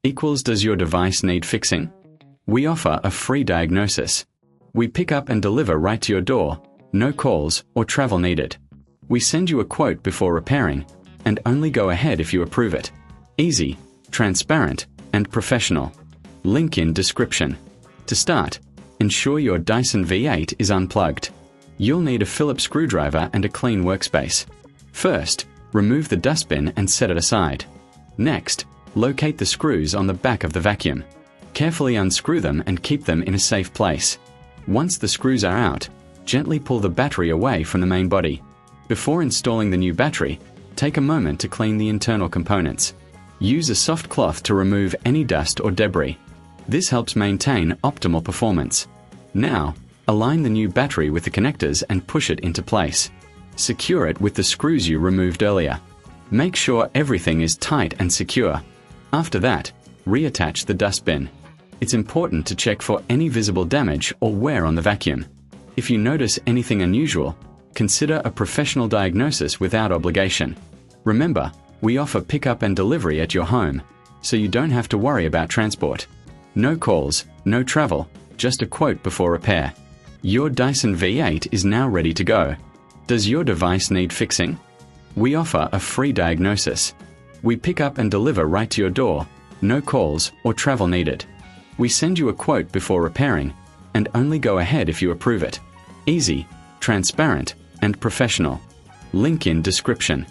equals does your device need fixing? We offer a free diagnosis. We pick up and deliver right to your door, no calls or travel needed. We send you a quote before repairing, and only go ahead if you approve it. Easy, transparent, and professional. Link in description. To start, ensure your Dyson V8 is unplugged. You'll need a Phillips screwdriver and a clean workspace. First, remove the dustbin and set it aside. Next, locate the screws on the back of the vacuum. Carefully unscrew them and keep them in a safe place. Once the screws are out, gently pull the battery away from the main body. Before installing the new battery, take a moment to clean the internal components. Use a soft cloth to remove any dust or debris. This helps maintain optimal performance. Now, align the new battery with the connectors and push it into place. Secure it with the screws you removed earlier. Make sure everything is tight and secure. After that, reattach the dustbin. It's important to check for any visible damage or wear on the vacuum. If you notice anything unusual, consider a professional diagnosis without obligation. Remember, we offer pickup and delivery at your home, so you don't have to worry about transport. No calls, no travel, just a quote before repair. Your Dyson V8 is now ready to go. Does your device need fixing? We offer a free diagnosis. We pick up and deliver right to your door, no calls or travel needed. We send you a quote before repairing, and only go ahead if you approve it. Easy, transparent, and professional. Link in description.